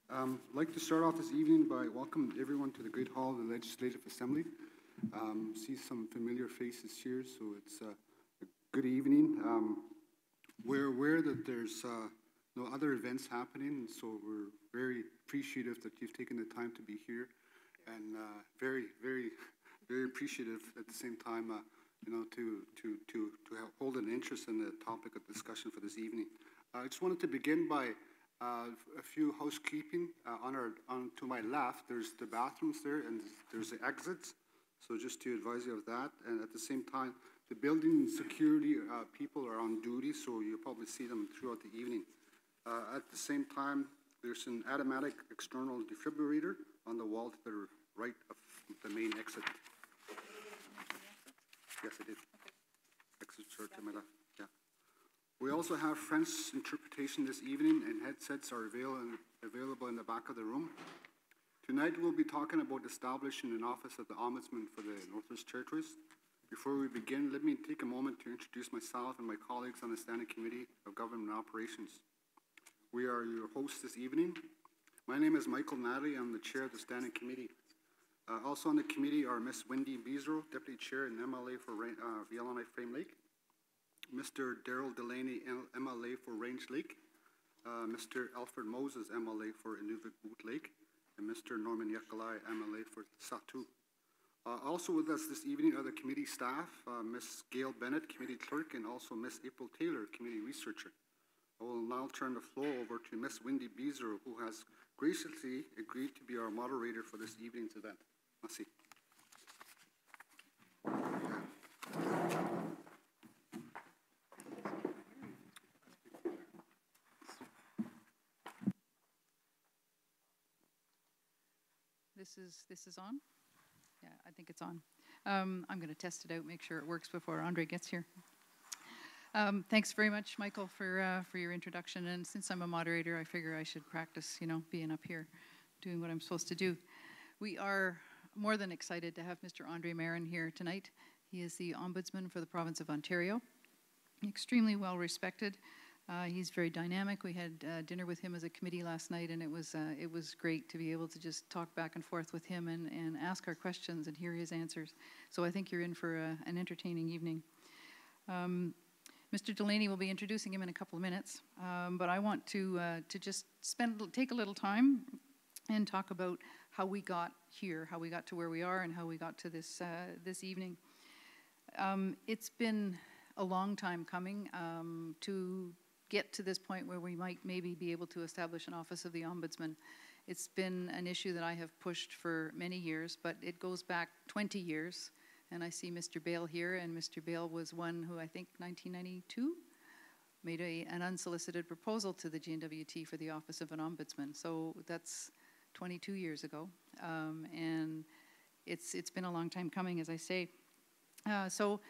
I'd like to start off this evening by welcoming everyone to the Great Hall of the Legislative Assembly. See some familiar faces here, so it's a good evening. We're aware that there's no other events happening, so we're very appreciative that you've taken the time to be here, and very appreciative at the same time, to hold an interest in the topic of discussion for this evening. I just wanted to begin by a few housekeeping. To my left, there's the bathrooms there, and there's the exits. So just to advise you of that. And at the same time, the building security people are on duty, so you'll probably see them throughout the evening. At the same time, there's an automatic external defibrillator on the wall to the right of the main exit. Yes, I did. Exit short to my left. Yeah. We also have French interpretation this evening, and headsets are available in the back of the room. Tonight we'll be talking about establishing an office of the Ombudsman for the Northwest Territories. Before we begin, let me take a moment to introduce myself and my colleagues on the Standing Committee of Government Operations. We are your hosts this evening. My name is Michael Natalie. I'm the chair of the Standing Committee. Also on the committee are Ms. Wendy Beazro, Deputy Chair and MLA for Yellowknife Frame Lake, Mr. Daryl Delaney, MLA for Range Lake, Mr. Alfred Moses, MLA for Inuvik Boot Lake, and Mr. Norman Yakalai, MLA for Satu. Also with us this evening are the committee staff, Ms. Gail Bennett, committee clerk, and also Ms. April Taylor, committee researcher. I will now turn the floor over to Ms. Wendy Beazro, who has graciously agreed to be our moderator for this evening's event. Merci. This is on? Yeah, I think it's on. I'm going to test it out, make sure it works before Andre gets here. Thanks very much, Michael, for your introduction. And since I'm a moderator, I figure I should practice, being up here, doing what I'm supposed to do. We are more than excited to have Mr. André Marin here tonight. He is the Ombudsman for the province of Ontario. Extremely well respected. He's very dynamic. We had dinner with him as a committee last night, and it was great to be able to just talk back and forth with him and ask our questions and hear his answers. So I think you're in for an entertaining evening. Mr. Delaney will be introducing him in a couple of minutes, but I want to just take a little time and talk about how we got here, how we got to where we are, and how we got to this evening. It's been a long time coming to get to this point where we might maybe be able to establish an office of the Ombudsman. It's been an issue that I have pushed for many years, but it goes back 20 years. And I see Mr. Bale here, and Mr. Bale was one who, I think, 1992, made an unsolicited proposal to the NWT for the office of an Ombudsman. So that's 22 years ago. And it's been a long time coming, as I say. So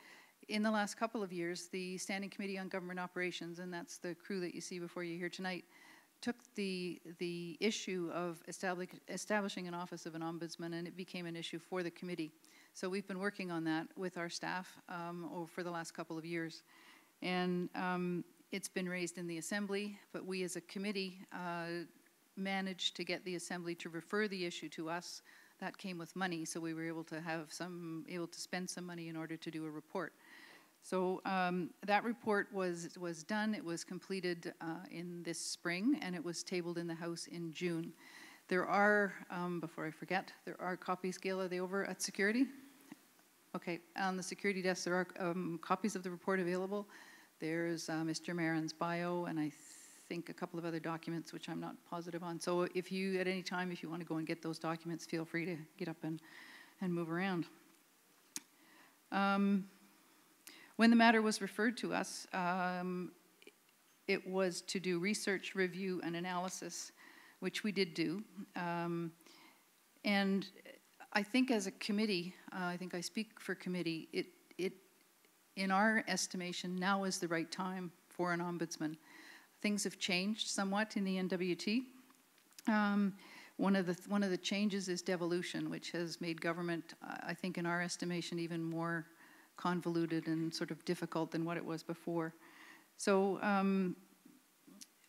in the last couple of years, the Standing Committee on Government Operations, and that's the crew that you see before you here tonight, took the issue of establishing an office of an ombudsman, and it became an issue for the committee. So we've been working on that with our staff for the last couple of years. And it's been raised in the Assembly, but we as a committee managed to get the Assembly to refer the issue to us. That came with money, so we were able to spend some money in order to do a report. So that report was done. It was completed in this spring, and it was tabled in the House in June. There are, before I forget, there are copies. Gail, are they over at security? Okay, on the security desk there are copies of the report available. There's Mr. Marin's bio, and I think a couple of other documents which I'm not positive on. So if you, at any time, if you want to go and get those documents, feel free to get up and move around. When the matter was referred to us, it was to do research, review, and analysis, which we did do. And I think as a committee, I think I speak for committee, in our estimation, now is the right time for an ombudsman. Things have changed somewhat in the NWT. One of the changes is devolution, which has made government, I think in our estimation, even more convoluted and sort of difficult than what it was before. So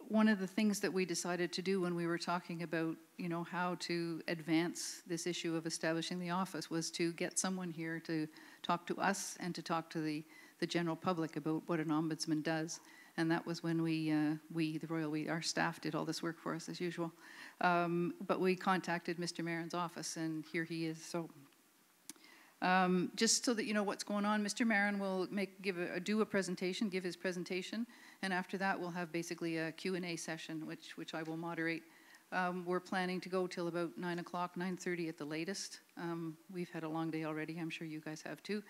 one of the things that we decided to do when we were talking about, you know, how to advance this issue of establishing the office was to get someone here to talk to us and to talk to the general public about what an ombudsman does. And that was when our staff did all this work for us as usual. But we contacted Mr. Marin's office, and here he is. So just so that you know what's going on, Mr. Marin will do a presentation, give his presentation, and after that we'll have basically a Q&A session, which I will moderate. We're planning to go till about 9 o'clock, 9:30 at the latest. We've had a long day already. I'm sure you guys have too.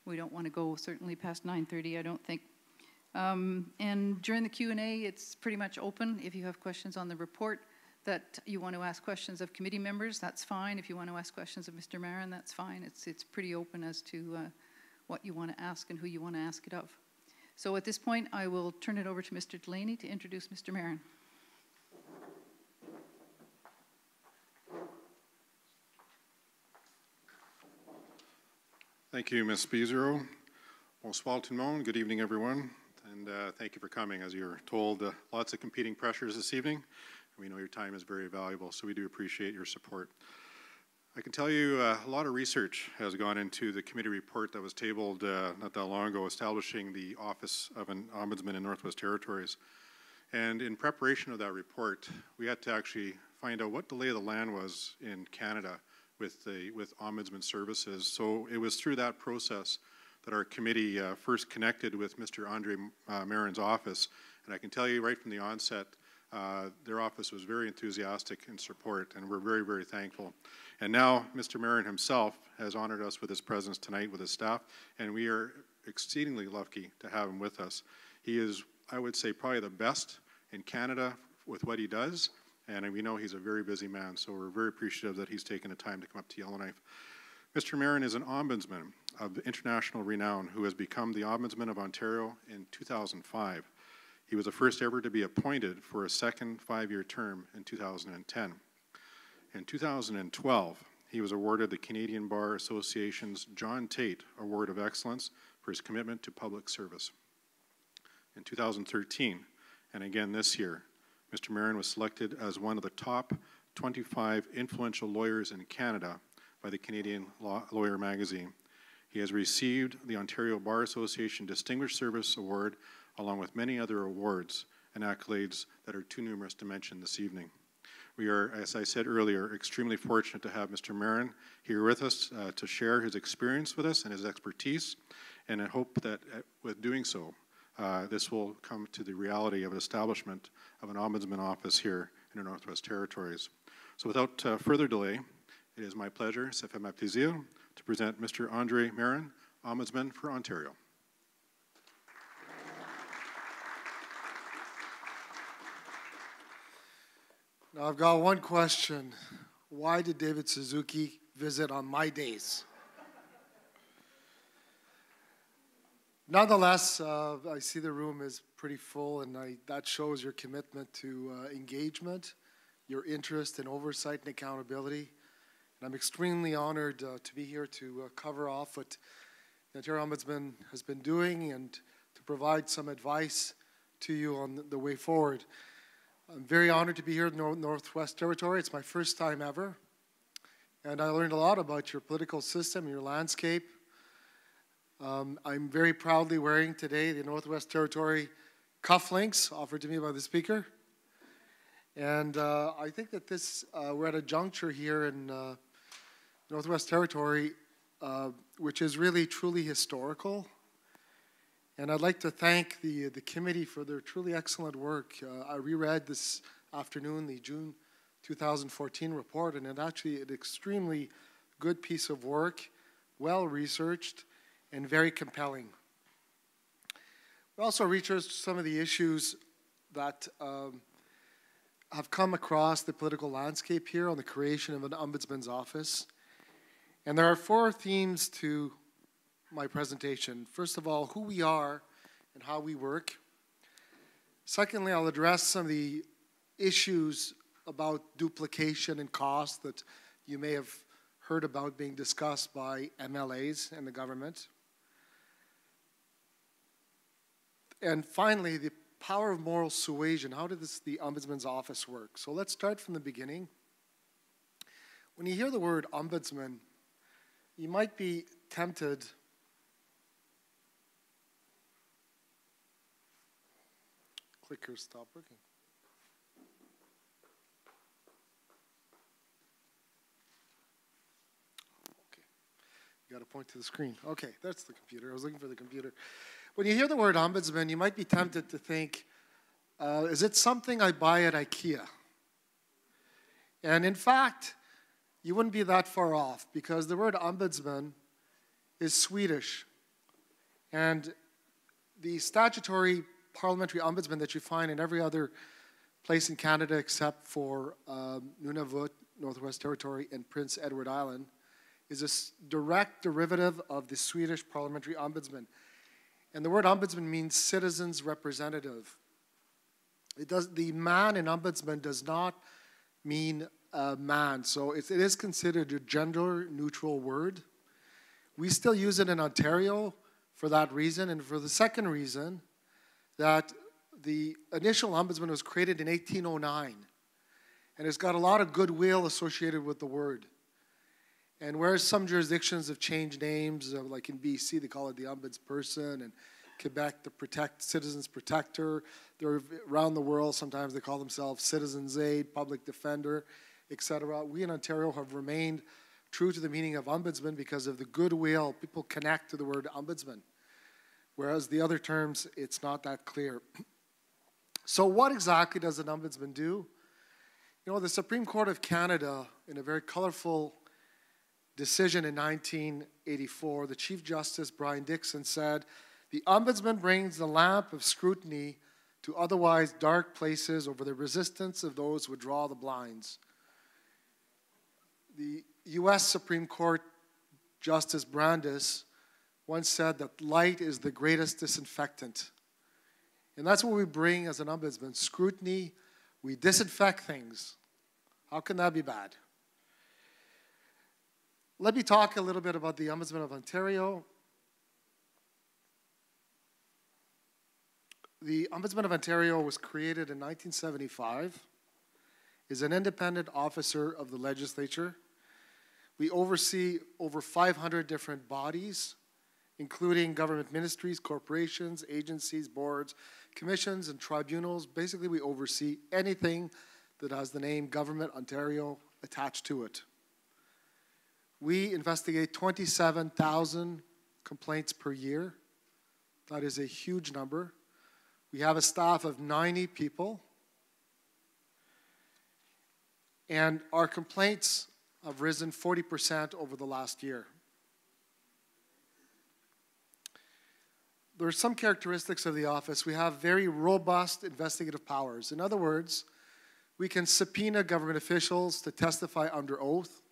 We don't want to go certainly past 9:30, I don't think. And during the Q&A, it's pretty much open. If you have questions on the report that you want to ask questions of committee members, that's fine. If you want to ask questions of Mr. Marin, that's fine. It's pretty open as to what you want to ask and who you want to ask it of. So at this point, I will turn it over to Mr. Delaney to introduce Mr. Marin. Thank you, Ms. Bizero. Bonsoir tout le monde. Good evening, everyone. And thank you for coming. As you're told, lots of competing pressures this evening. We know your time is very valuable, so we do appreciate your support. I can tell you a lot of research has gone into the committee report that was tabled not that long ago, establishing the Office of an Ombudsman in Northwest Territories. And in preparation of that report, we had to actually find out what the lay of the land was in Canada with Ombudsman services. So it was through that process that our committee first connected with Mr. André Marin's office. And I can tell you right from the onset, their office was very enthusiastic in support, and we're very, very thankful. And now Mr. Marin himself has honored us with his presence tonight with his staff, and we are exceedingly lucky to have him with us. He is, I would say, probably the best in Canada with what he does, and we know he's a very busy man, so we're very appreciative that he's taken the time to come up to Yellowknife. Mr. Marin is an ombudsman of international renown who has become the Ombudsman of Ontario in 2005. He was the first ever to be appointed for a second 5-year term in 2010. In 2012, he was awarded the Canadian Bar Association's John Tate Award of Excellence for his commitment to public service. In 2013, and again this year, Mr. Marin was selected as one of the top 25 influential lawyers in Canada by the Canadian Lawyer magazine. He has received the Ontario Bar Association Distinguished Service Award along with many other awards and accolades that are too numerous to mention this evening. We are, as I said earlier, extremely fortunate to have Mr. Marin here with us to share his experience with us and his expertise, and I hope that with doing so, this will come to the reality of an establishment of an Ombudsman office here in the Northwest Territories. So without further delay, it is my pleasure, ça fait ma plaisir, to present Mr. André Marin, Ombudsman for Ontario. Now I've got one question. Why did David Suzuki visit on my days? Nonetheless, I see the room is pretty full, and that shows your commitment to engagement, your interest in oversight and accountability. And I'm extremely honored to be here to cover off what the Ontario Ombudsman has been doing and to provide some advice to you on the way forward. I'm very honored to be here in the Northwest Territory. It's my first time ever. And I learned a lot about your political system, your landscape. I'm very proudly wearing today the Northwest Territory cufflinks offered to me by the Speaker. And I think that we're at a juncture here in Northwest Territory which is really truly historical. And I'd like to thank the committee for their truly excellent work. I reread this afternoon the June 2014 report, and it's actually an extremely good piece of work, well researched, and very compelling. We also researched some of the issues that have come across the political landscape here on the creation of an ombudsman's office. And there are 4 themes to my presentation. First of all, who we are and how we work. Secondly, I'll address some of the issues about duplication and cost that you may have heard about being discussed by MLAs and the government. And finally, the power of moral suasion. How does the Ombudsman's office work? So let's start from the beginning. When you hear the word ombudsman, you might be tempted clicker stop working. Okay, you got to point to the screen. Okay, that's the computer. I was looking for the computer. When you hear the word ombudsman, you might be tempted to think, is it something I buy at IKEA? And in fact, you wouldn't be that far off, because the word ombudsman is Swedish. And the statutory parliamentary ombudsman that you find in every other place in Canada except for Nunavut, Northwest Territory, and Prince Edward Island is a direct derivative of the Swedish parliamentary ombudsman. And the word ombudsman means citizen's representative. The man in ombudsman does not mean man, so it is considered a gender-neutral word. We still use it in Ontario for that reason, and for the second reason, that the initial ombudsman was created in 1809, and it's got a lot of goodwill associated with the word. And whereas some jurisdictions have changed names, like in BC, they call it the ombudsperson, and Quebec, the citizen's protector. They're around the world, sometimes they call themselves citizen's aid, public defender, etc. We in Ontario have remained true to the meaning of ombudsman because of the goodwill. People connect to the word ombudsman. Whereas the other terms, it's not that clear. So what exactly does an ombudsman do? You know, the Supreme Court of Canada, in a very colorful decision in 1984, the Chief Justice Brian Dixon said, "The ombudsman brings the lamp of scrutiny to otherwise dark places over the resistance of those who draw the blinds." The U.S. Supreme Court Justice Brandeis once said that light is the greatest disinfectant. And that's what we bring as an ombudsman, scrutiny. We disinfect things. How can that be bad? Let me talk a little bit about the Ombudsman of Ontario. The Ombudsman of Ontario was created in 1975, is an independent officer of the legislature. We oversee over 500 different bodies, including government ministries, corporations, agencies, boards, commissions, and tribunals. Basically, we oversee anything that has the name Government Ontario attached to it. We investigate 27,000 complaints per year. That is a huge number. We have a staff of 90 people. And our complaints have risen 40% over the last year. There are some characteristics of the office. We have very robust investigative powers. In other words, we can subpoena government officials to testify under oath.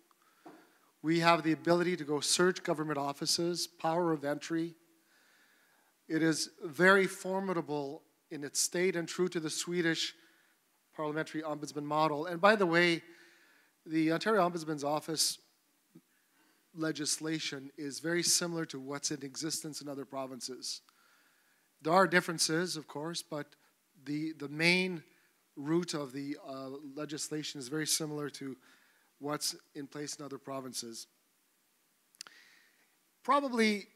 We have the ability to go search government offices, power of entry. It is very formidable in its state and true to the Swedish parliamentary ombudsman model. And by the way, the Ontario Ombudsman's Office legislation is very similar to what's in existence in other provinces. There are differences, of course, but the main root of the legislation is very similar to what's in place in other provinces. Probably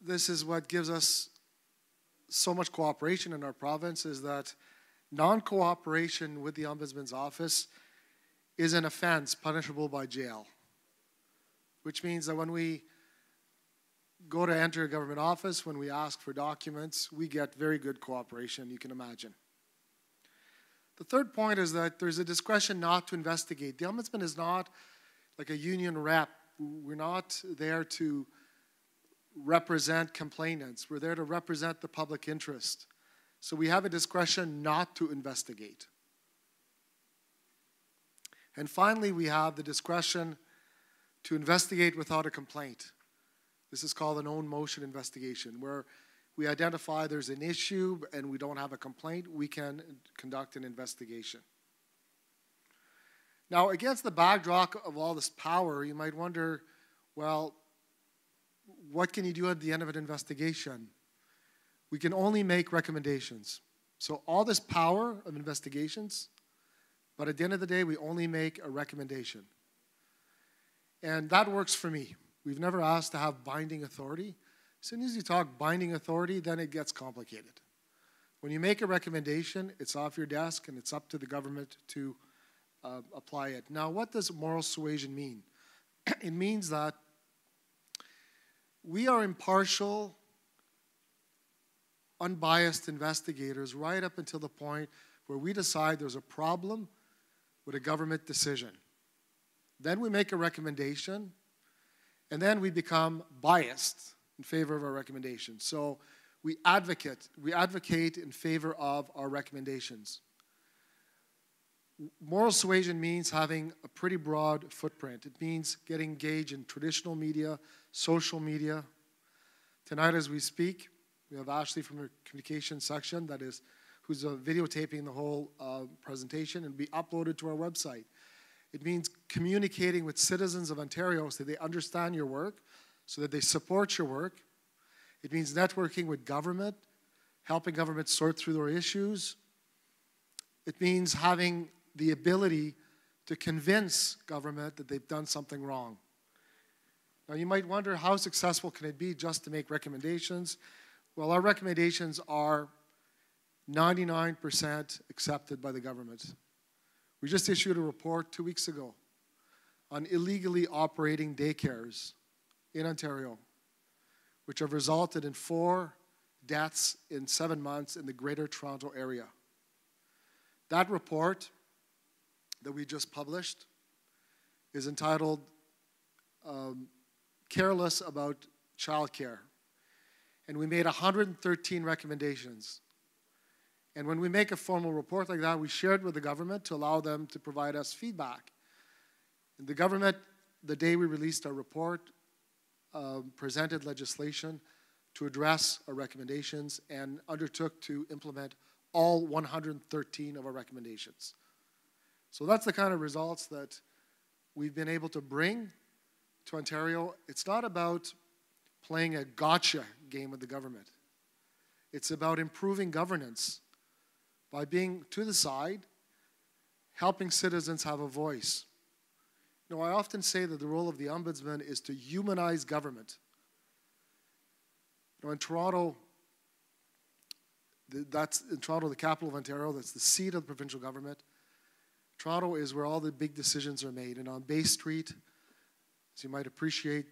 this is what gives us so much cooperation in our province, is that non-cooperation with the Ombudsman's Office is an offense punishable by jail, which means that when we go to enter a government office, when we ask for documents, we get very good cooperation, you can imagine. The third point is that there's a discretion not to investigate. The Ombudsman is not like a union rep. We're not there to represent complainants. We're there to represent the public interest. So we have a discretion not to investigate. And finally, we have the discretion to investigate without a complaint. This is called an own motion investigation, where we identify there's an issue and we don't have a complaint, we can conduct an investigation. Now, against the backdrop of all this power, you might wonder, well, what can you do at the end of an investigation? We can only make recommendations. So all this power of investigations, but at the end of the day, we only make a recommendation. And that works for me. We've never asked to have binding authority. As soon as you talk binding authority, then it gets complicated. When you make a recommendation, it's off your desk and it's up to the government to apply it. Now, what does moral suasion mean? It means that we are impartial, unbiased investigators right up until the point where we decide there's a problem with a government decision. Then we make a recommendation, and then we become biased in favor of our recommendation. So we advocate in favor of our recommendations. Moral suasion means having a pretty broad footprint. It means getting engaged in traditional media, social media. Tonight as we speak, we have Ashley from our communications section who's videotaping the whole presentation and be uploaded to our website. It means communicating with citizens of Ontario so that they understand your work, so that they support your work. It means networking with government, helping government sort through their issues. It means having the ability to convince government that they've done something wrong. Now you might wonder, how successful can it be just to make recommendations? Well, our recommendations are 99% accepted by the government. We just issued a report 2 weeks ago on illegally operating daycares in Ontario, which have resulted in 4 deaths in 7 months in the Greater Toronto area. That report that we just published is entitled Careless About Childcare. And we made 113 recommendations. And when we make a formal report like that, we share it with the government to allow them to provide us feedback. And the government, the day we released our report, presented legislation to address our recommendations and undertook to implement all 113 of our recommendations. So that's the kind of results that we've been able to bring to Ontario. It's not about playing a gotcha game with the government. It's about improving governance by being to the side, helping citizens have a voice. You know, I often say that the role of the Ombudsman is to humanize government. You know, in Toronto, the capital of Ontario, that's the seat of the provincial government. Toronto is where all the big decisions are made. And on Bay Street, as you might appreciate,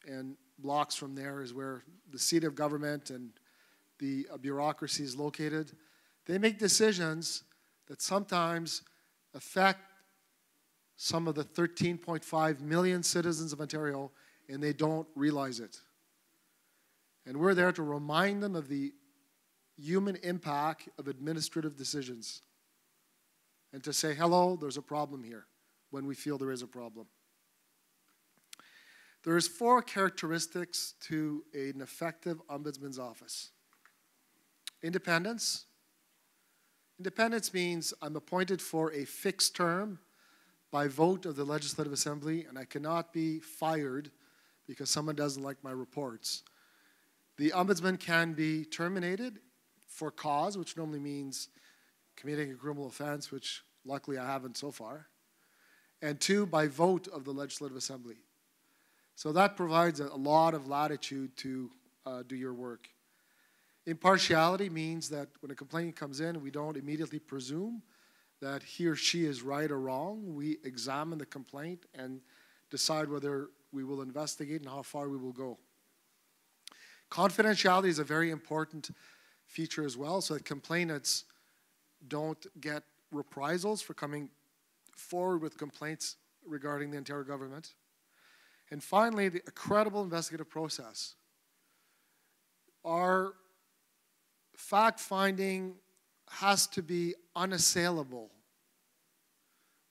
and blocks from there is where the seat of government and the bureaucracy is located. They make decisions that sometimes affect some of the 13.5 million citizens of Ontario, and they don't realize it. And we're there to remind them of the human impact of administrative decisions and to say, hello, there's a problem here, when we feel there is a problem. There's 4 characteristics to an effective ombudsman's office. Independence. Independence means I'm appointed for a fixed term by vote of the Legislative Assembly, and I cannot be fired because someone doesn't like my reports. The ombudsman can be terminated for cause, which normally means committing a criminal offense, which luckily I haven't so far. And 2, by vote of the Legislative Assembly. So that provides a lot of latitude to do your work. Impartiality means that when a complaint comes in, we don't immediately presume that he or she is right or wrong. We examine the complaint and decide whether we will investigate and how far we will go. Confidentiality is a very important feature as well, so that complainants don't get reprisals for coming forward with complaints regarding the Ontario government. And finally, a credible investigative process. Our fact-finding has to be unassailable,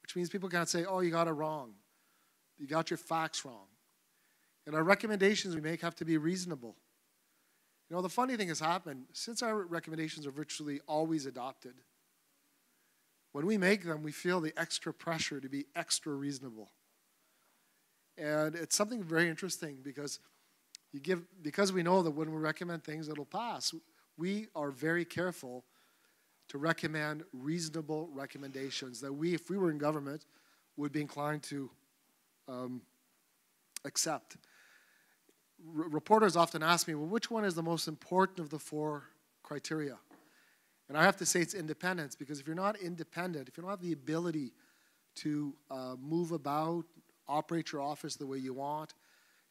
which means people can't say, oh, you got it wrong. You got your facts wrong. And our recommendations we make have to be reasonable. You know, the funny thing has happened, since our recommendations are virtually always adopted, when we make them, we feel the extra pressure to be extra reasonable. And it's something very interesting because we know that when we recommend things, it'll pass. We are very careful to recommend reasonable recommendations that we, if we were in government, would be inclined to accept. Reporters often ask me, well, which one is the most important of the 4 criteria? And I have to say it's independence, because if you're not independent, if you don't have the ability to move about, operate your office the way you want,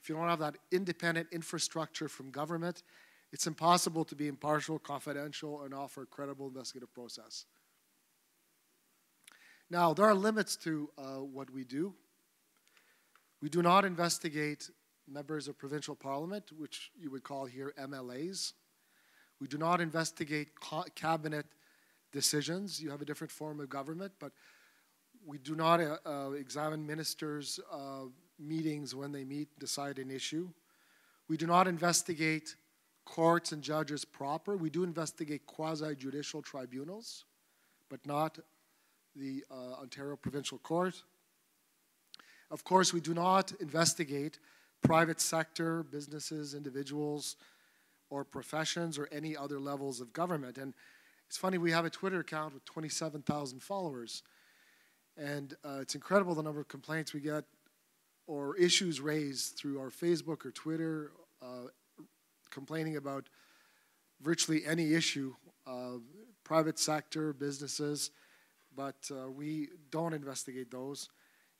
if you don't have that independent infrastructure from government, it's impossible to be impartial, confidential, and offer a credible investigative process. Now, there are limits to what we do. We do not investigate members of provincial parliament, which you would call here MLAs. We do not investigate cabinet decisions. You have a different form of government, but we do not examine ministers' meetings when they meet, decide an issue. We do not investigate courts and judges proper. We do investigate quasi-judicial tribunals, but not the Ontario Provincial Court. Of course, we do not investigate private sector, businesses, individuals, or professions, or any other levels of government. And it's funny, we have a Twitter account with 27,000 followers. And it's incredible the number of complaints we get or issues raised through our Facebook or Twitter, complaining about virtually any issue, private sector, businesses, but we don't investigate those,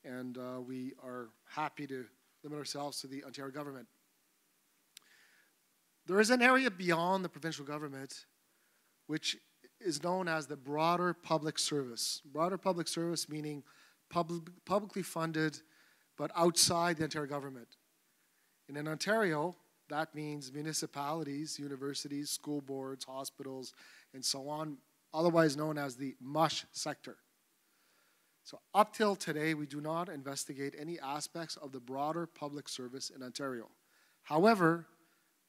and we are happy to limit ourselves to the Ontario government. There is an area beyond the provincial government which is known as the broader public service. Broader public service meaning publicly funded but outside the Ontario government. And in Ontario, that means municipalities, universities, school boards, hospitals, and so on, otherwise known as the MUSH sector. So up till today, we do not investigate any aspects of the broader public service in Ontario. However,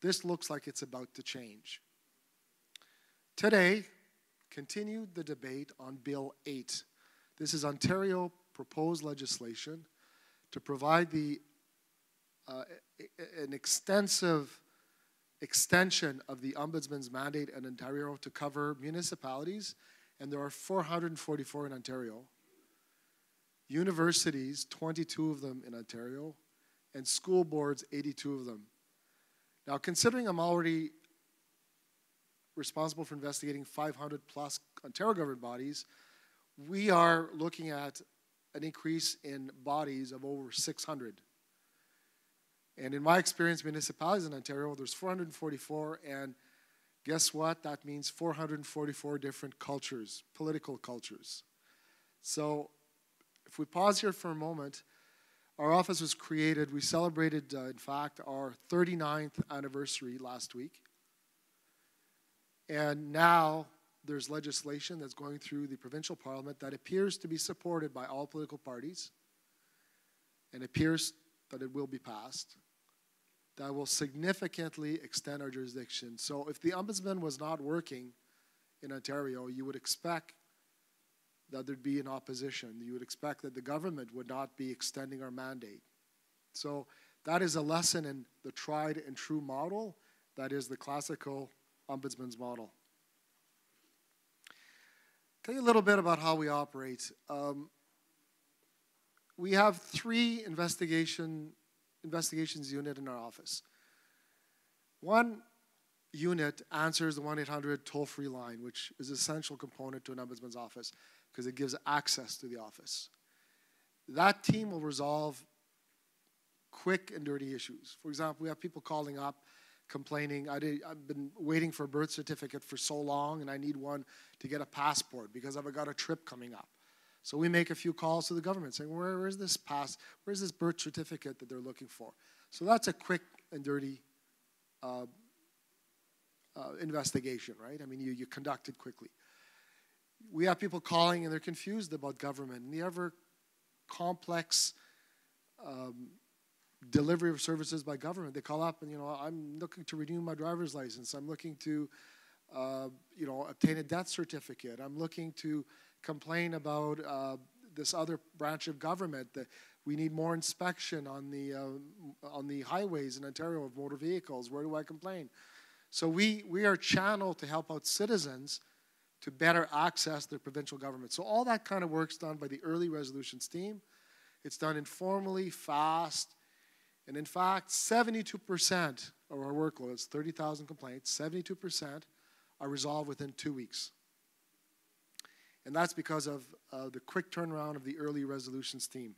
this looks like it's about to change. Today, continued the debate on Bill 8. This is Ontario proposed legislation to provide an extensive extension of the Ombudsman's mandate in Ontario to cover municipalities, and there are 444 in Ontario, universities, 22 of them in Ontario, and school boards, 82 of them. Now, considering I'm already responsible for investigating 500 plus Ontario government bodies, we are looking at an increase in bodies of over 600. And in my experience, municipalities in Ontario, there's 444, and guess what? That means 444 different cultures, political cultures. So if we pause here for a moment, our office was created, we celebrated, in fact, our 39th anniversary last week. And now there's legislation that's going through the provincial parliament that appears to be supported by all political parties, and appears that it will be passed, that will significantly extend our jurisdiction. So if the Ombudsman was not working in Ontario, you would expect that there'd be an opposition. You would expect that the government would not be extending our mandate. So that is a lesson in the tried and true model, that is the classical Ombudsman's model. Tell you a little bit about how we operate. We have 3 investigations unit in our office. One unit answers the 1-800 toll-free line, which is an essential component to an ombudsman's office because it gives access to the office. That team will resolve quick and dirty issues. For example, we have people calling up complaining, I've been waiting for a birth certificate for so long and I need one to get a passport because I've got a trip coming up. So we make a few calls to the government saying, where's this birth certificate that they're looking for? So that's a quick and dirty investigation, right? I mean, you conduct it quickly. We have people calling and they're confused about government and the ever complex delivery of services by government. They call up and, I'm looking to renew my driver's license. I'm looking to, obtain a death certificate. I'm looking to complain about this other branch of government that we need more inspection on the highways in Ontario of motor vehicles. Where do I complain? So we are channeled to help out citizens to better access their provincial government. So all that kind of work's done by the early resolutions team. It's done informally, fast, and in fact, 72% of our workload, it's 30,000 complaints, 72% are resolved within 2 weeks. And that's because of the quick turnaround of the early resolutions team.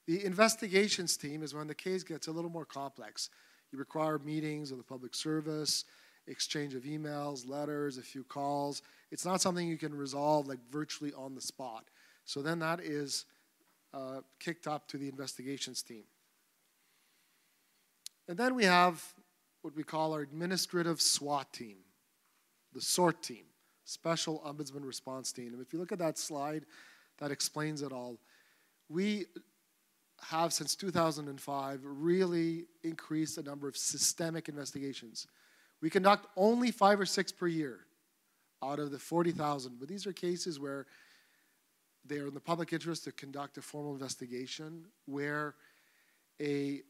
The investigations team is when the case gets a little more complex. You require meetings with the public service, exchange of emails, letters, a few calls. It's not something you can resolve like virtually on the spot. So then that is kicked up to the investigations team. And then we have what we call our administrative SWAT team, the SORT team, Special Ombudsman Response Team. And if you look at that slide, that explains it all. We have, since 2005, really increased the number of systemic investigations. We conduct only 5 or 6 per year out of the 40,000, but these are cases where they are in the public interest to conduct a formal investigation, where a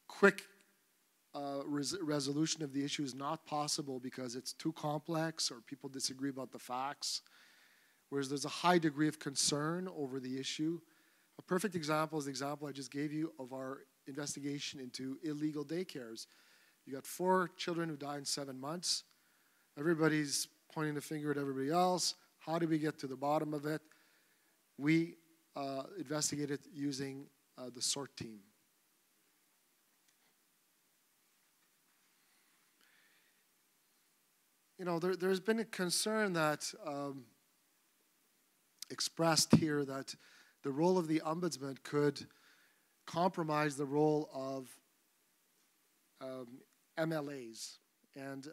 quick resolution of the issue is not possible because it's too complex or people disagree about the facts, whereas there's a high degree of concern over the issue. A perfect example is the example I just gave you of our investigation into illegal daycares. You got 4 children who died in 7 months. Everybody's pointing the finger at everybody else. How do we get to the bottom of it? We investigated using the SORT team. You know, there's been a concern that expressed here that the role of the ombudsman could compromise the role of MLAs. And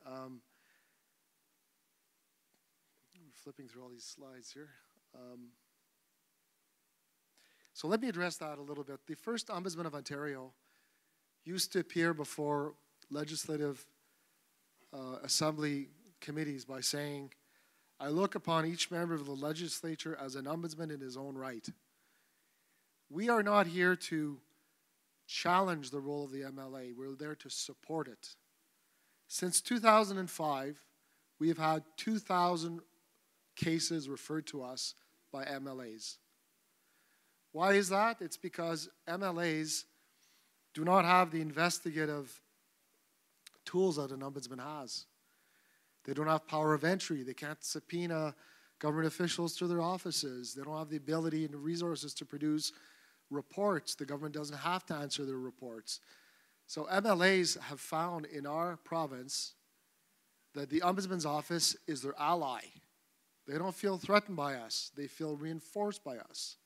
flipping through all these slides here. So let me address that a little bit. The first Ombudsman of Ontario used to appear before legislative assembly committees by saying, I look upon each member of the legislature as an ombudsman in his own right. We are not here to challenge the role of the MLA. We're there to support it. Since 2005, we have had 2,000 cases referred to us by MLAs. Why is that? It's because MLAs do not have the investigative tools that an ombudsman has. They don't have power of entry. They can't subpoena government officials to their offices. They don't have the ability and the resources to produce reports. The government doesn't have to answer their reports. So MLAs have found in our province that the Ombudsman's office is their ally. They don't feel threatened by us. They feel reinforced by us.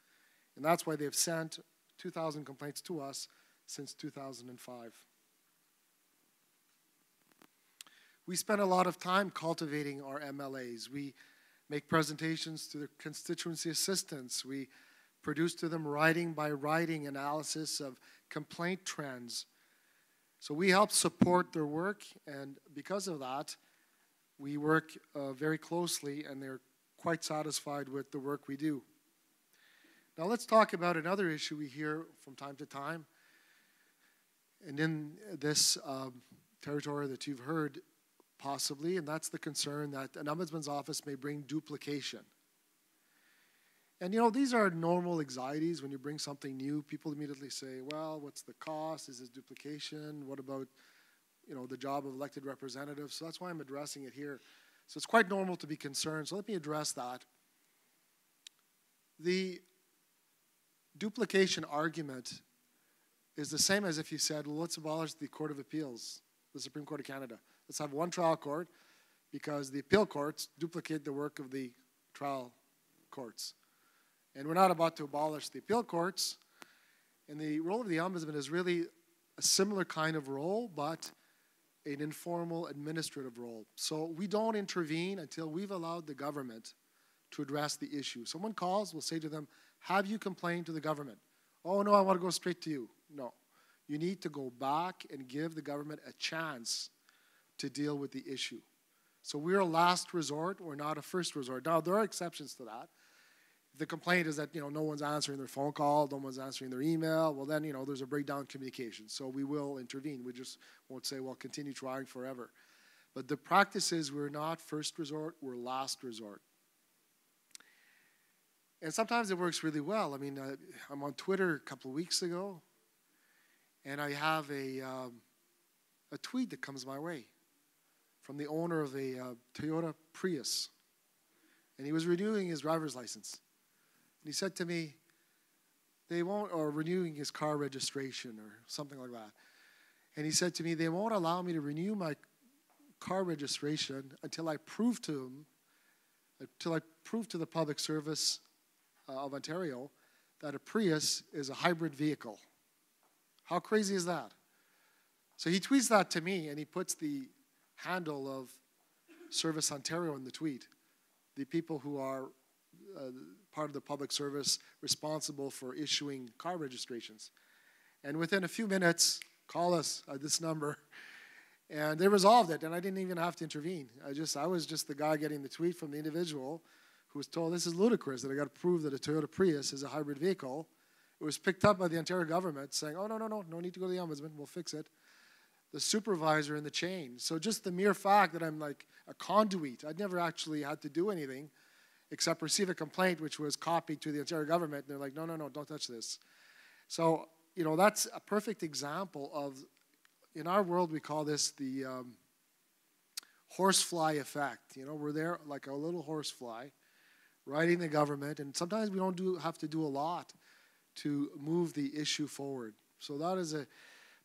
And that's why they've sent 2,000 complaints to us since 2005. We spend a lot of time cultivating our MLAs. We make presentations to their constituency assistants. We produce to them writing by writing analysis of complaint trends. So we help support their work, and because of that, we work very closely, and they're quite satisfied with the work we do. Now let's talk about another issue we hear from time to time, and in this territory that you've heard possibly, and that's the concern that an ombudsman's office may bring duplication. And you know, these are normal anxieties. When you bring something new, people immediately say, well, what's the cost? Is this duplication? What about, you know, the job of elected representatives? So that's why I'm addressing it here. So it's quite normal to be concerned. So let me address that. The duplication argument is the same as if you said, well, let's abolish the Court of Appeals, the Supreme Court of Canada. Let's have one trial court because the appeal courts duplicate the work of the trial courts. And we're not about to abolish the appeal courts. And the role of the ombudsman is really a similar kind of role, but an informal administrative role. So we don't intervene until we've allowed the government to address the issue. Someone calls, we'll say to them, have you complained to the government? Oh, no, I want to go straight to you. No. You need to go back and give the government a chance to deal with the issue. So we're a last resort, we're not a first resort. Now, there are exceptions to that. If the complaint is that, you know, no one's answering their phone call, no one's answering their email, well then, you know, there's a breakdown in communication. So we will intervene. We just won't say, well, continue trying forever. But the practice is we're not first resort, we're last resort. And sometimes it works really well. I mean, I'm on Twitter a couple of weeks ago, and I have a tweet that comes my way from the owner of a Toyota Prius. And he was renewing his driver's license. And he said to me, or renewing his car registration or something like that. And he said to me, they won't allow me to renew my car registration until I prove to the public service of Ontario that a Prius is a hybrid vehicle. How crazy is that? So he tweets that to me, and he puts the handle of Service Ontario in the tweet, the people who are part of the public service responsible for issuing car registrations. And within a few minutes, call us at this number, and they resolved it, and I didn't even have to intervene. I was just the guy getting the tweet from the individual who was told, this is ludicrous that I got to prove that a Toyota Prius is a hybrid vehicle. It was picked up by the Ontario government saying, oh, no need to go to the Ombudsman, we'll fix it. The supervisor in the chain. So just the mere fact that I'm like a conduit, I'd never actually had to do anything except receive a complaint which was copied to the Ontario government, and they're like, no, don't touch this. So, that's a perfect example of, in our world we call this the horsefly effect. We're there like a little horsefly riding the government, and sometimes we don't have to do a lot to move the issue forward. So that is a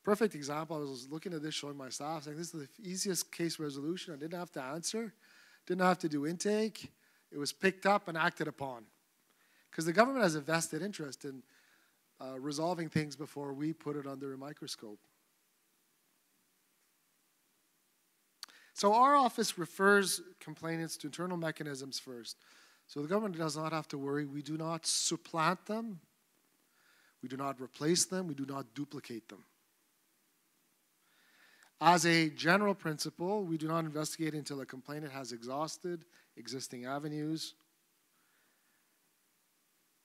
perfect example. I was looking at this, showing my staff, saying this is the easiest case resolution. I didn't have to answer, didn't have to do intake. It was picked up and acted upon. Because the government has a vested interest in resolving things before we put it under a microscope. So our office refers complainants to internal mechanisms first. So the government does not have to worry. We do not supplant them. We do not replace them. We do not duplicate them. As a general principle, we do not investigate until a complainant has exhausted existing avenues.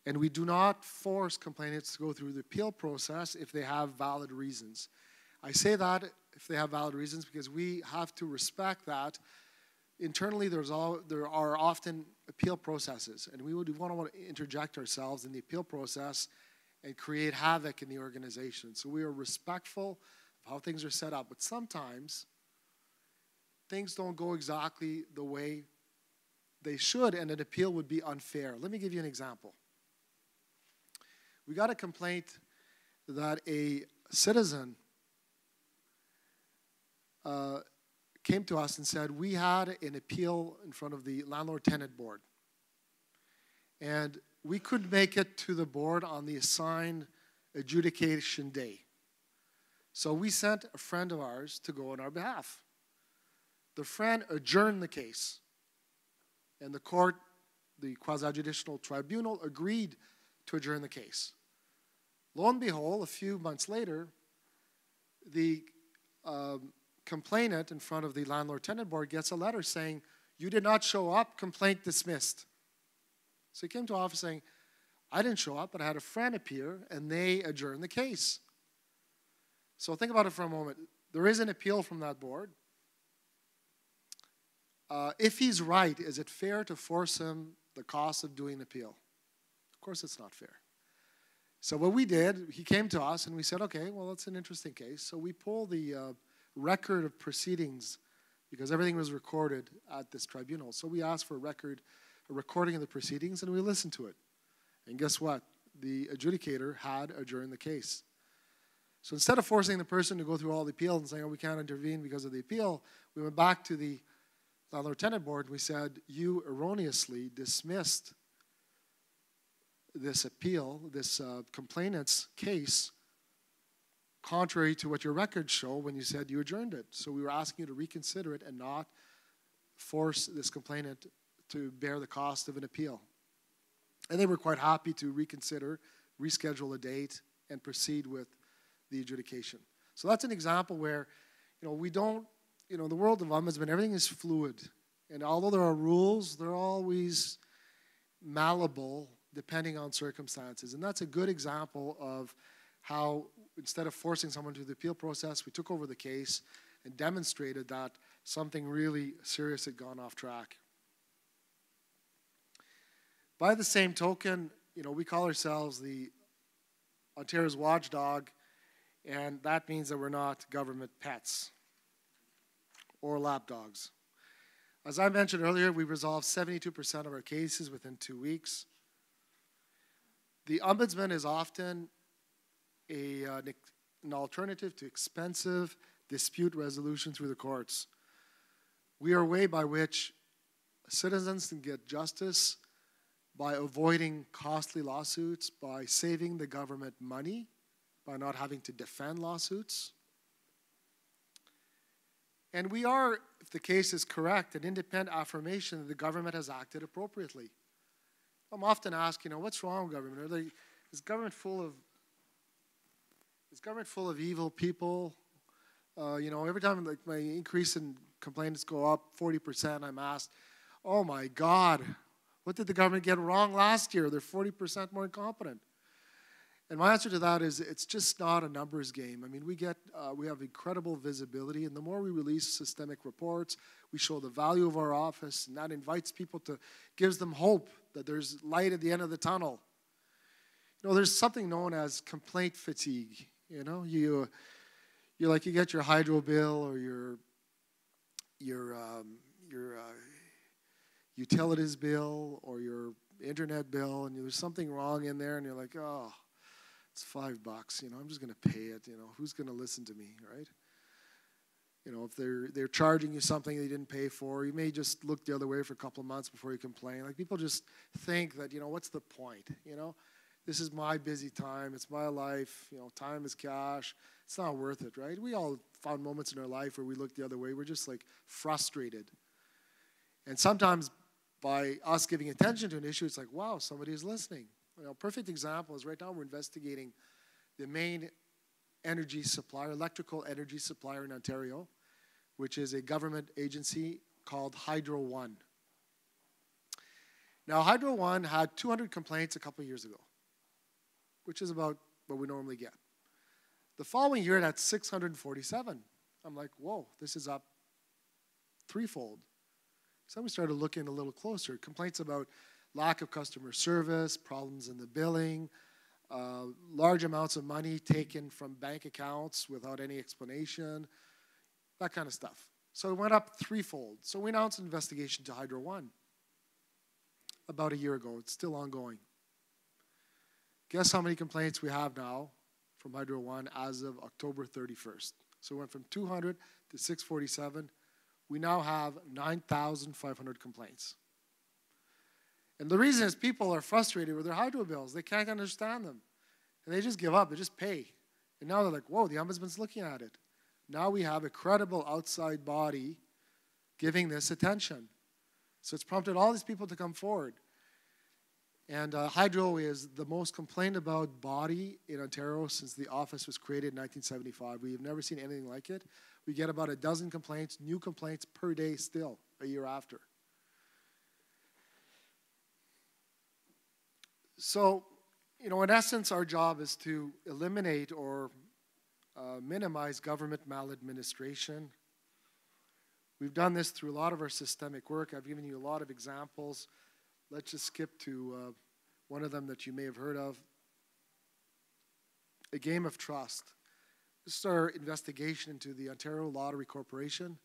And we do not force complainants to go through the appeal process if they have valid reasons. I say that if they have valid reasons because we have to respect that. Internally, there are often appeal processes, and we would want to interject ourselves in the appeal process and create havoc in the organization. So we are respectful of how things are set up, but sometimes things don't go exactly the way they should, and an appeal would be unfair. Let me give you an example. We got a complaint that a citizen came to us and said, we had an appeal in front of the Landlord-Tenant Board. And we couldn't make it to the board on the assigned adjudication day. So we sent a friend of ours to go on our behalf. The friend adjourned the case. And the court, the quasi-judicial tribunal, agreed to adjourn the case. Lo and behold, a few months later, the complainant in front of the Landlord-Tenant Board gets a letter saying, you did not show up, complaint dismissed. So he came to office saying, I didn't show up, but I had a friend appear, and they adjourned the case. So think about it for a moment. There is an appeal from that board. If he's right, is it fair to force him the cost of doing the appeal? Of course it's not fair. So what we did, he came to us, and we said, okay, well, that's an interesting case. So we pulled the record of proceedings because everything was recorded at this tribunal. So we asked for a recording of the proceedings, and we listened to it. And guess what? The adjudicator had adjourned the case. So instead of forcing the person to go through all the appeals and saying, oh, we can't intervene because of the appeal, we went back to the Landlord-Tenant Board. We said, you erroneously dismissed this appeal, this complainant's case, contrary to what your records show when you said you adjourned it. So we were asking you to reconsider it and not force this complainant to bear the cost of an appeal. And they were quite happy to reconsider, reschedule a date, and proceed with the adjudication. So that's an example where, we don't, the world of ombudsman, everything is fluid. And although there are rules, they're always malleable depending on circumstances. And that's a good example of how, instead of forcing someone to the appeal process, we took over the case and demonstrated that something really serious had gone off track. By the same token, we call ourselves the Ontario's watchdog, and that means that we're not government pets or lapdogs. As I mentioned earlier, we resolved 72% of our cases within 2 weeks. The Ombudsman is often an alternative to expensive dispute resolution through the courts. We are a way by which citizens can get justice by avoiding costly lawsuits, by saving the government money, by not having to defend lawsuits. And we are, if the case is correct, an independent affirmation that the government has acted appropriately. I'm often asked, what's wrong with government? Is government full of evil people? Every time my increase in complaints go up 40%, I'm asked, oh my God, what did the government get wrong last year? They're 40% more incompetent. And my answer to that is it's just not a numbers game. I mean, we have incredible visibility, and the more we release systemic reports, we show the value of our office, and that invites people gives them hope that there's light at the end of the tunnel. There's something known as complaint fatigue. You get your hydro bill or your utilities bill or your internet bill, and there's something wrong in there, and you're like, oh, it's $5. I'm just going to pay it. Who's going to listen to me, right? If they're charging you something they didn't pay for, you may just look the other way for a couple of months before you complain. Like, people just think that, what's the point? This is my busy time. It's my life. Time is cash. It's not worth it, right? We all found moments in our life where we look the other way. We're just frustrated. And sometimes by us giving attention to an issue, it's like, wow, somebody is listening. Perfect example is right now we're investigating the main electrical energy supplier in Ontario, which is a government agency called Hydro One. Now, Hydro One had 200 complaints a couple of years ago, which is about what we normally get. The following year, it had 647. I'm like, whoa, this is up threefold. So we started looking a little closer. Complaints about lack of customer service, problems in the billing, large amounts of money taken from bank accounts without any explanation, that kind of stuff. So it went up threefold. So we announced an investigation to Hydro One about a year ago. It's still ongoing. Guess how many complaints we have now from Hydro One as of October 31st? So we went from 200 to 647. We now have 9,500 complaints. And the reason is people are frustrated with their hydro bills. They can't understand them. And they just give up. They just pay. And now they're like, whoa, the Ombudsman's looking at it. Now we have a credible outside body giving this attention. So it's prompted all these people to come forward. And hydro is the most complained about body in Ontario since the office was created in 1975. We have never seen anything like it. We get about a dozen complaints, new complaints per day still, a year after. So, in essence, our job is to eliminate or minimize government maladministration. We've done this through a lot of our systemic work. I've given you a lot of examples. Let's just skip to one of them that you may have heard of. A game of trust. This is our investigation into the Ontario Lottery Corporation.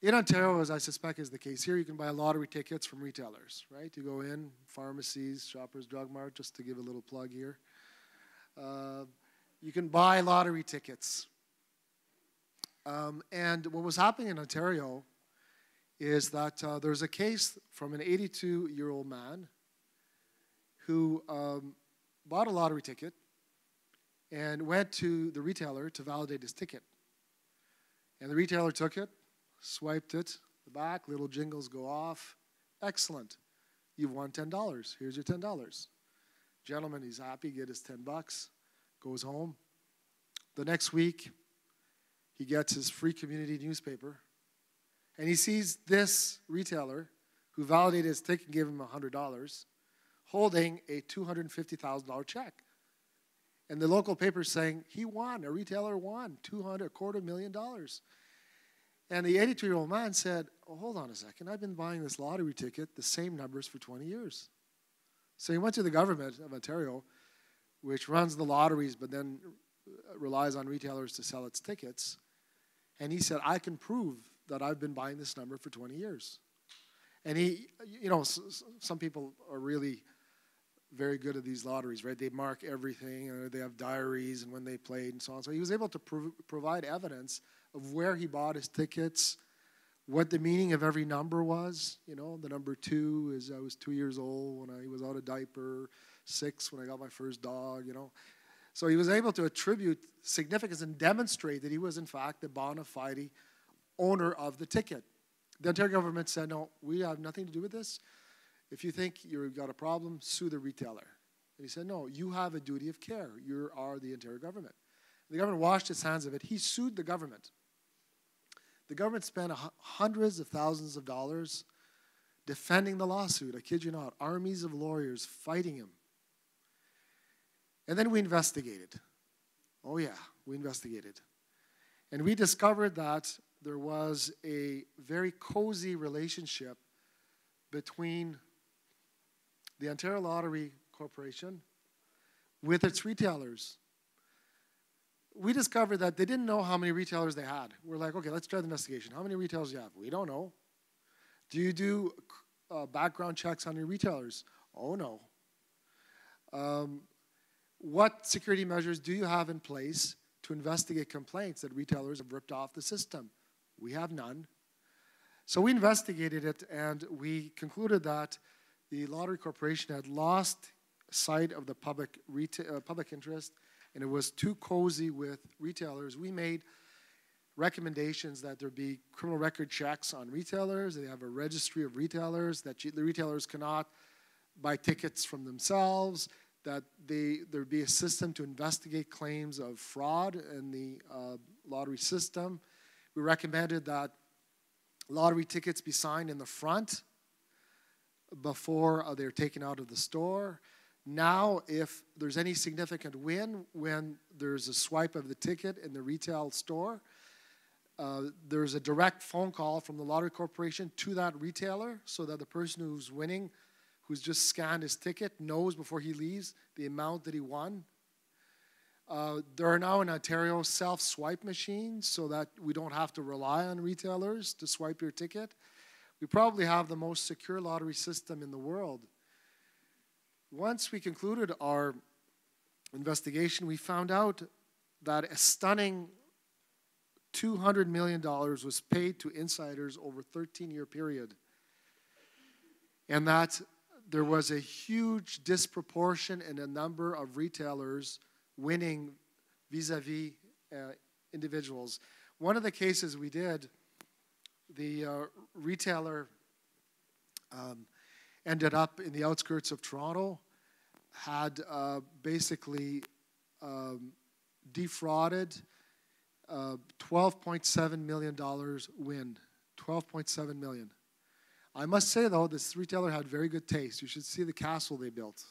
In Ontario, as I suspect is the case here, you can buy lottery tickets from retailers, right? You go in, pharmacies, Shoppers Drug Mart, just to give a little plug here. You can buy lottery tickets. And what was happening in Ontario is that there's a case from an 82-year-old man who bought a lottery ticket and went to the retailer to validate his ticket. And the retailer took it, swiped it, the back, little jingles go off. Excellent. You've won $10. Here's your $10. Gentleman, he's happy, get his $10, goes home. The next week, he gets his free community newspaper, and he sees this retailer who validated his ticket and gave him $100, holding a $250,000 check. And the local paper's saying, he won, a retailer won, $250,000. And the 82-year-old man said, oh, hold on a second, I've been buying this lottery ticket, the same numbers for 20 years. So he went to the government of Ontario, which runs the lotteries, but then relies on retailers to sell its tickets. And he said, I can prove that I've been buying this number for 20 years. And he, you know, some people are really very good at these lotteries, right? They mark everything, or they have diaries and when they played and so on. So he was able to provide evidence of where he bought his tickets, what the meaning of every number was. You know, the number 2 is I was 2 years old when I was out of diaper, 6 when I got my first dog, you know. So he was able to attribute significance and demonstrate that he was, in fact, the bona fide owner of the ticket. The Ontario government said, no, we have nothing to do with this. If you think you've got a problem, sue the retailer. And he said, no, you have a duty of care. You are the Ontario government. The government washed its hands of it. He sued the government. The government spent hundreds of thousands of dollars defending the lawsuit. I kid you not, armies of lawyers fighting him. And then we investigated. Oh yeah, we investigated. And we discovered that there was a very cozy relationship between the Ontario Lottery Corporation with its retailers. We discovered that they didn't know how many retailers they had. We're like, okay, let's try the investigation. How many retailers do you have? We don't know. Do you do background checks on your retailers? Oh, no. What security measures do you have in place to investigate complaints that retailers have ripped off the system? We have none. So we investigated it, and we concluded that the Lottery Corporation had lost sight of the public interest, and it was too cozy with retailers. We made recommendations that there be criminal record checks on retailers. They have a registry of retailers, that the retailers cannot buy tickets from themselves, that there be a system to investigate claims of fraud in the lottery system. We recommended that lottery tickets be signed in the front before they're taken out of the store. Now, if there's any significant win when there's a swipe of the ticket in the retail store, there's a direct phone call from the Lottery Corporation to that retailer so that the person who's winning, who's just scanned his ticket, knows before he leaves the amount that he won. There are now in Ontario self-swipe machines so that we don't have to rely on retailers to swipe your ticket. We probably have the most secure lottery system in the world. Once we concluded our investigation, we found out that a stunning $200 million was paid to insiders over a 13-year period, and that there was a huge disproportion in the number of retailers winning vis-a-vis individuals. One of the cases we did, the retailer ended up in the outskirts of Toronto, had basically defrauded $12.7 million win, $12.7 million. I must say, though, this retailer had very good taste. You should see the castle they built,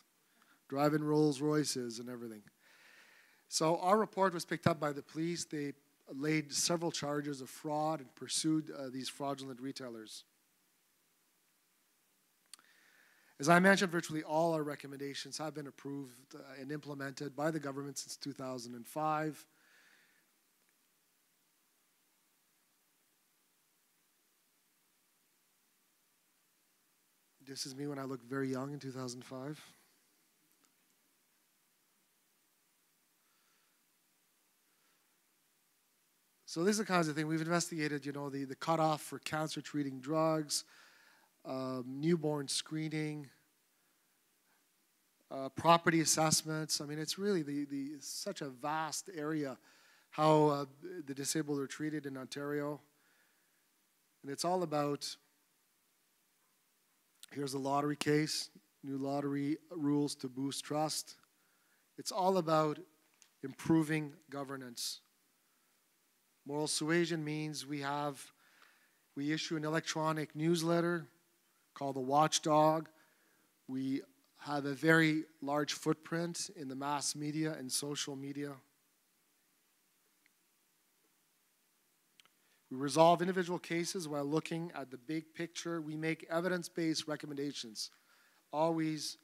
driving Rolls Royces and everything. So our report was picked up by the police. They laid several charges of fraud and pursued these fraudulent retailers. As I mentioned, virtually all our recommendations have been approved and implemented by the government since 2005. This is me when I looked very young in 2005. So this is the kinds of thing we've investigated, you know, the cutoff for cancer-treating drugs, newborn screening, property assessments. I mean, it's really such a vast area how the disabled are treated in Ontario. And it's all about, here's a lottery case, new lottery rules to boost trust. It's all about improving governance. Moral suasion means we issue an electronic newsletter called the Watchdog. We have a very large footprint in the mass media and social media. We resolve individual cases while looking at the big picture. We make evidence-based recommendations, always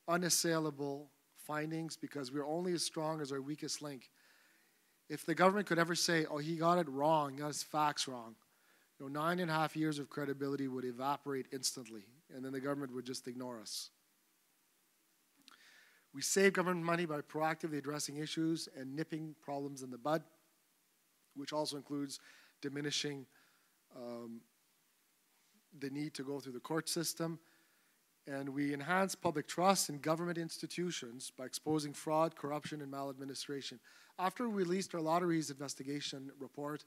unassailable findings, because we're only as strong as our weakest link. If the government could ever say, oh, he got it wrong, he got his facts wrong, 9.5 years of credibility would evaporate instantly, and then the government would just ignore us. We save government money by proactively addressing issues and nipping problems in the bud, which also includes diminishing the need to go through the court system. And we enhance public trust in government institutions by exposing fraud, corruption, and maladministration. After we released our lotteries investigation report,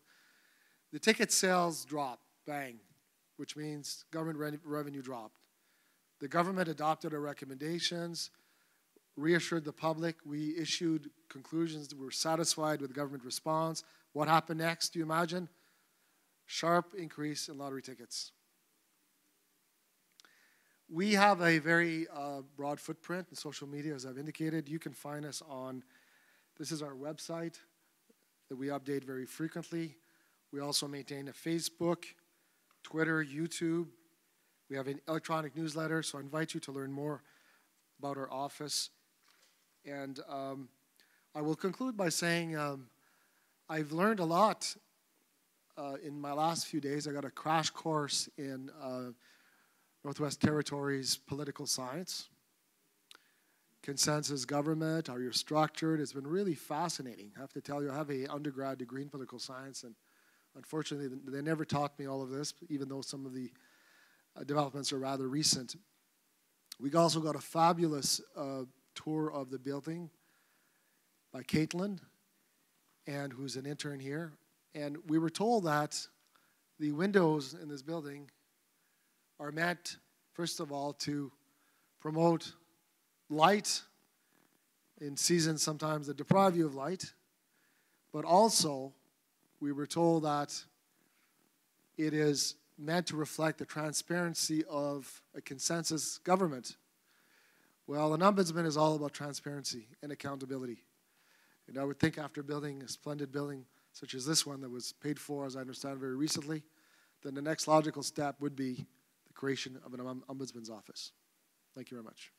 the ticket sales dropped, bang, which means government revenue dropped. The government adopted our recommendations, reassured the public. We issued conclusions that were satisfied with the government response. What happened next, do you imagine? Sharp increase in lottery tickets. We have a very broad footprint in social media, as I've indicated. You can find us on, this is our website that we update very frequently. We also maintain a Facebook, Twitter, YouTube. We have an electronic newsletter, so I invite you to learn more about our office. And I will conclude by saying I've learned a lot in my last few days. I got a crash course in Northwest Territories political science, consensus government, how you're structured. It's been really fascinating. I have to tell you, I have an undergrad degree in political science, and unfortunately, they never taught me all of this, even though some of the developments are rather recent. We also got a fabulous tour of the building by Caitlin, and who's an intern here. And we were told that the windows in this building are meant, first of all, to promote light in seasons sometimes that deprive you of light, but also we were told that it is meant to reflect the transparency of a consensus government. Well, an ombudsman is all about transparency and accountability. And I would think after building a splendid building such as this one that was paid for, as I understand, very recently, then the next logical step would be the creation of an ombudsman's office. Thank you very much.